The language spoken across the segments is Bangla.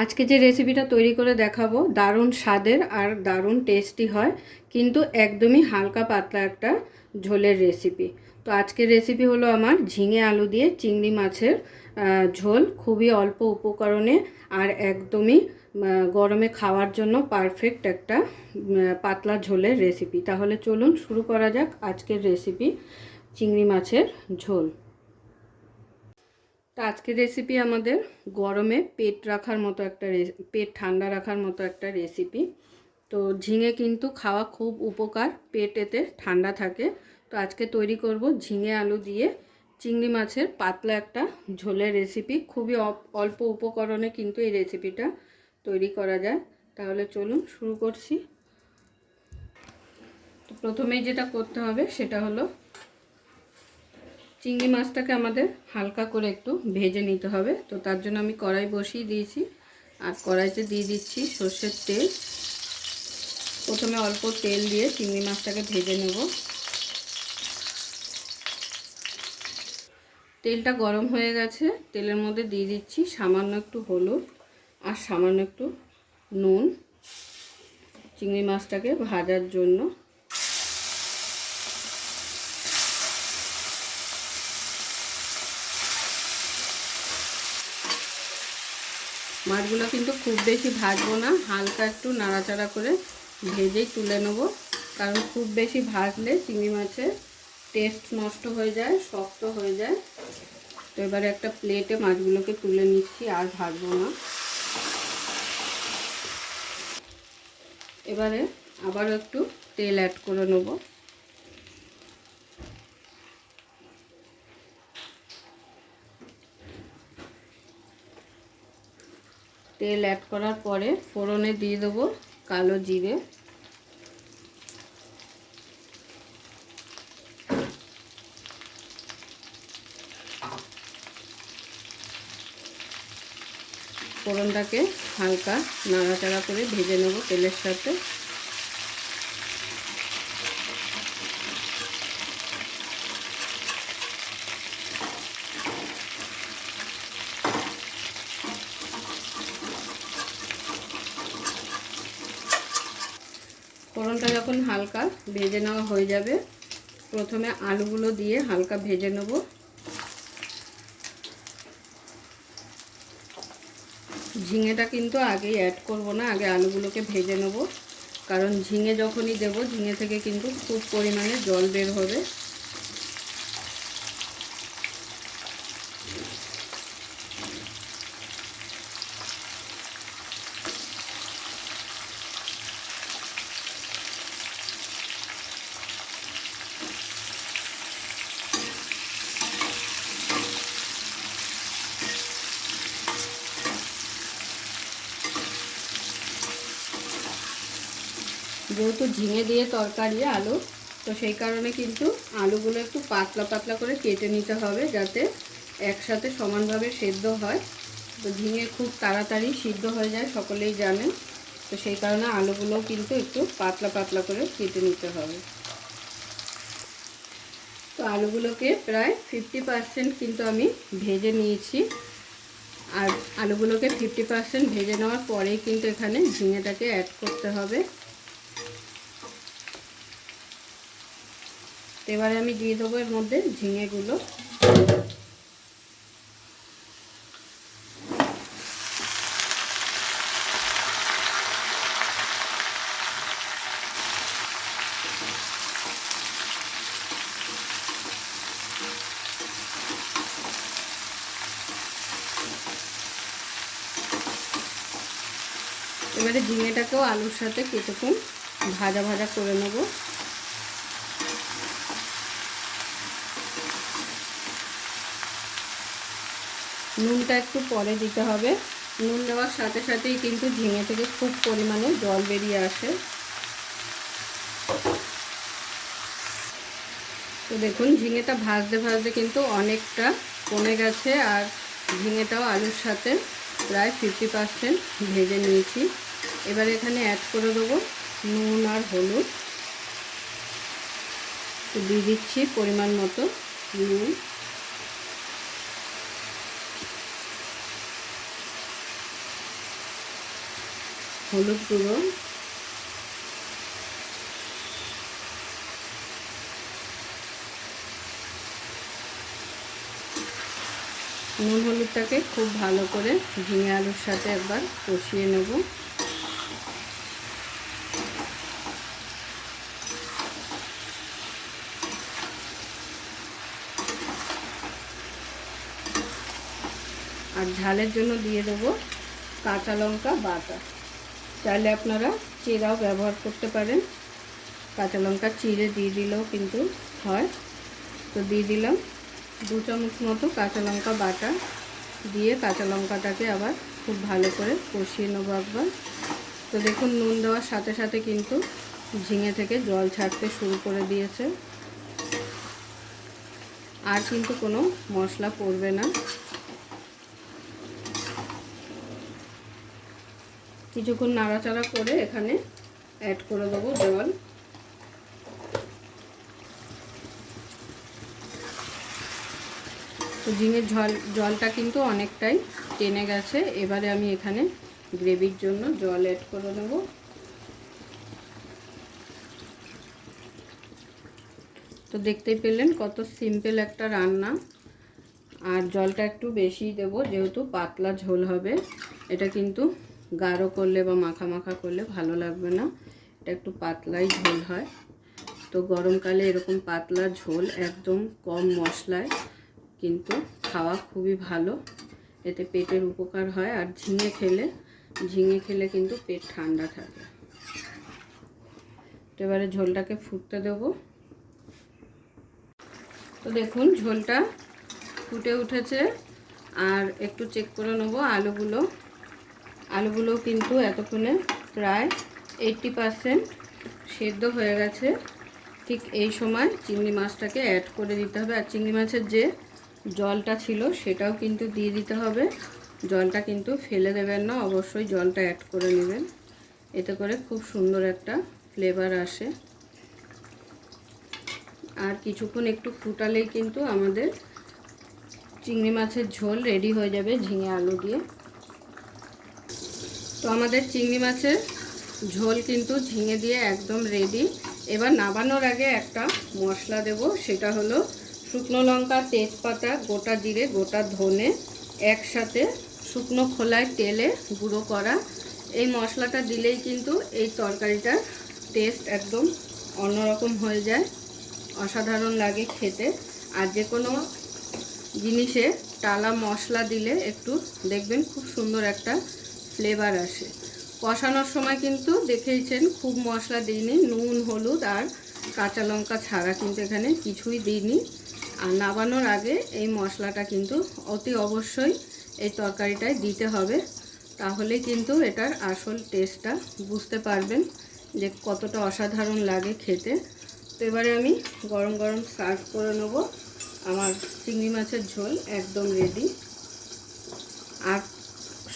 আজকে যে রেসিপিটা তৈরি করে দেখাবো দারুণ স্বাদের আর দারুণ টেস্টি হয়, কিন্তু একদমই হালকা পাতলা একটা ঝোলের রেসিপি। তো আজকের রেসিপি হলো আমার ঝিঙে আলু দিয়ে চিংড়ি মাছের ঝোল, খুবই অল্প উপকরণে আর একদমই গরমে খাওয়ার জন্য পারফেক্ট একটা পাতলা ঝোলের রেসিপি। তাহলে চলুন শুরু করা যাক আজকের রেসিপি, চিংড়ি মাছের ঝোল। তো আজকের রেসিপি আমাদের গরমে পেট রাখার মতো একটা পেট ঠান্ডা রাখার মতো একটা রেসিপি। তো ঝিঙে কিন্তু খাওয়া খুব উপকার, পেট এতে ঠান্ডা থাকে। তো আজকে তৈরি করব ঝিঙে আলু দিয়ে চিংড়ি মাছের পাতলা একটা ঝোলের রেসিপি। খুবই অল্প উপকরণে কিন্তু এই রেসিপিটা তৈরি করা যায়। তাহলে চলুন শুরু করছি। তো প্রথমেই যেটা করতে হবে সেটা হলো চিংড়ি মাছটাকে আমাদের হালকা করে একটু ভেজে নিতে হবে। তো তার জন্য আমি কড়াই বসিয়ে দিয়েছি আর কড়াইতে দিয়ে দিচ্ছি সর্ষের তেল। প্রথমে অল্প তেল দিয়ে চিংড়ি মাছটাকে ভেজে নেব। তেলটা গরম হয়ে গেছে, তেলের মধ্যে দিয়ে দিচ্ছি সামান্য একটু হলুদ আর সামান্য একটু নুন চিংড়ি মাছটাকে ভাজার জন্য। মাছগুলো কিন্তু খুব বেশি ভাজবো না, হালকা একটু নাড়াচাড়া করে ভেজেই তুলে নেব, কারণ খুব বেশি ভাজলে চিংড়ি মাছের টেস্ট নষ্ট হয়ে যায়, শক্ত হয়ে যায়। তো এবারে একটা প্লেটে মাছগুলোকে তুলে নিচ্ছি, আর ভাজবো না। এবারে আবারও একটু তেল অ্যাড করে নেব। তেল অ্যাড করার পরে ফোড়নে দিয়ে দেবো কালো জিরে, ফোড়নটাকে হালকা নাড়াচাড়া করে ভেজে নেব তেলের সাথে। ফোড়নটা যখন হালকা ভেজে নেওয়া হয়ে যাবে, প্রথমে আলুগুলো দিয়ে হালকা ভেজে নেব। ঝিঙেটা কিন্তু আগেই অ্যাড করব না, আগে আলুগুলোকে ভেজে নেব, কারণ ঝিঙে যখনই দেব ঝিঙে থেকে কিন্তু খুব পরিমাণে জল বের হবে। যেহেতু ঝিঙে দিয়ে তরকারি আলু, তো সেই কারণে কিন্তু আলুগুলো একটু পাতলা পাতলা করে কেটে নিতে হবে, যাতে একসাথে সমানভাবে সেদ্ধ হয়। তো ঝিঙে খুব তাড়াতাড়ি সিদ্ধ হয়ে যায়, সকলেই জানেন। তো সেই কারণে আলুগুলোও কিন্তু একটু পাতলা পাতলা করে কেটে নিতে হবে। তো আলুগুলোকে প্রায় 50% কিন্তু আমি ভেজে নিয়েছি, আর আলুগুলোকে 50% ভেজে নেওয়ার পরেই কিন্তু এখানে ঝিঙেটাকে অ্যাড করতে হবে। এবারে আমি দিয়ে দেবো এর মধ্যে ঝিঙেগুলো। এবারে ঝিঙেটাকেও আলুর সাথে কিছুক্ষণ ভাজা ভাজা করে নেব। নুনটা একটু পরে দিতে হবে, নুন দেওয়ার সাথে সাথেই কিন্তু ঝিঙে থেকে খুব পরিমাণে জল বেরিয়ে আসে। তো দেখুন ঝিঙেটা ভাজতে ভাজতে কিন্তু অনেকটা কমে গেছে, আর ঝিঙেটাও আলুর সাথে প্রায় 50% ভেজে নিয়েছি। এবার এখানে অ্যাড করে দেবো নুন আর হলুদ। তো দিয়ে দিচ্ছি পরিমাণ মতো নুন। হলুদ গুঁড়ো, নুন হলুদটাকে খুব ভালো করে ঝিঙে আলুর সাথে একবার কষিয়ে নেব। আর ঝালের জন্য দিয়ে দেবো কাঁচা লঙ্কা বাটা। চাইলে আপনারা চিরাও ব্যবহার করতে পারেন, কাঁচা লঙ্কা চিড়ে দিয়ে দিলেও কিন্তু হয়। তো দিয়ে দিলাম 2 চামচ মতো কাঁচা লঙ্কা বাটা, দিয়ে কাঁচা লঙ্কাটাকে আবার খুব ভালো করে কষিয়ে নেবো একবার। তো দেখুন নুন দেওয়ার সাথে সাথে কিন্তু ঝিঙে থেকে জল ছাড়তে শুরু করে দিয়েছে, আর কিন্তু কোনো মশলা পড়বে না। কিছুক্ষণ নাড়াচাড়া করে এখানে অ্যাড করে দেবো জল। তো ঝিঙের জলটা কিন্তু অনেকটাই টেনে গেছে। এবারে আমি এখানে গ্রেভির জন্য জল অ্যাড করে নেব। তো দেখতেই পেলেন কত সিম্পল একটা রান্না। আর জলটা একটু বেশি দেব, যেহেতু পাতলা ঝোল হবে। এটা কিন্তু গাঢ় করলে বা মাখা মাখা করলে ভালো লাগবে না, এটা একটু পাতলাই ঝোল হয়। তো গরমকালে এরকম পাতলা ঝোল একদম কম মশলায় কিন্তু খাওয়া খুবই ভালো, এতে পেটের উপকার হয়। আর ঝিঙে খেলে কিন্তু পেট ঠান্ডা থাকে। তো এবারে ঝোলটাকে ফুটতে দেব। তো দেখুন ঝোলটা ফুটে উঠেছে, আর একটু চেক করে নেব আলুগুলো কিন্তু এতক্ষণে প্রায় 80% সেদ্ধ হয়ে গেছে। ঠিক এই সময় চিংড়ি মাছটাকে অ্যাড করে দিতে হবে। আর চিংড়ি মাছের যে জলটা ছিল সেটাও কিন্তু দিয়ে দিতে হবে। জলটা কিন্তু ফেলে দেবেন না, অবশ্যই জলটা অ্যাড করে নেবেন, এতে করে খুব সুন্দর একটা ফ্লেভার আসে। আর কিছুক্ষণ একটু ফুটালেই কিন্তু আমাদের চিংড়ি মাছের ঝোল রেডি হয়ে যাবে ঝিঙে আলু দিয়ে। তো আমাদের চিংড়ি মাছের ঝোল কিন্তু ঝিঙে দিয়ে একদম রেডি। এবার নামানোর আগে একটা মশলা দেব, সেটা হলো শুকনো লঙ্কা, তেজপাতা, গোটা জিরে, গোটা ধনে একসাথে শুকনো খোলায় তেলে গুঁড়ো করা। এই মশলাটা দিলেই কিন্তু এই তরকারিটার টেস্ট একদম অন্যরকম হয়ে যায়, অসাধারণ লাগে খেতে। আর যে কোনো জিনিসে টালা মশলা দিলে একটু দেখবেন খুব সুন্দর একটা ফ্লেভার আসে। কষানোর সময় কিন্তু দেখেইছেন খুব মশলা দিইনি, নুন হলুদ আর কাঁচা লঙ্কা ছাড়া কিন্তু এখানে কিছুই দিইনি। আর নামানোর আগে এই মশলাটা কিন্তু অতি অবশ্যই এই তরকারিটায় দিতে হবে, তাহলে কিন্তু এটার আসল টেস্টটা বুঝতে পারবেন যে কতটা অসাধারণ লাগে খেতে। তো এবারে আমি গরম গরম সার্ভ করে নেব। আমার চিংড়ি মাছের ঝোল একদম রেডি। আর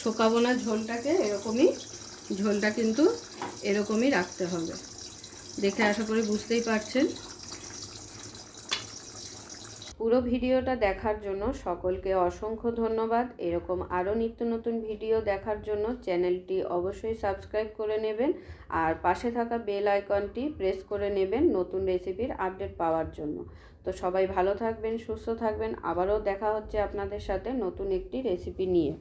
শুকাবো না ঝোলটাকে, ঝোলটা কিন্তু এরকমই রাখতে হবে। দেখে আশা করি বুঝতেই পারছেন। পুরো ভিডিওটা দেখার জন্য সকলকে অসংখ্য ধন্যবাদ। এরকম আরও নিত্য নতুন ভিডিও দেখার জন্য চ্যানেলটি অবশ্যই সাবস্ক্রাইব করে নেবেন, আর পাশে থাকা বেল আইকনটি প্রেস করে নেবেন নতুন রেসিপির আপডেট পাওয়ার জন্য। তো সবাই ভালো থাকবেন, সুস্থ থাকবেন। আবারও দেখা হচ্ছে আপনাদের সাথে নতুন একটি রেসিপি নিয়ে।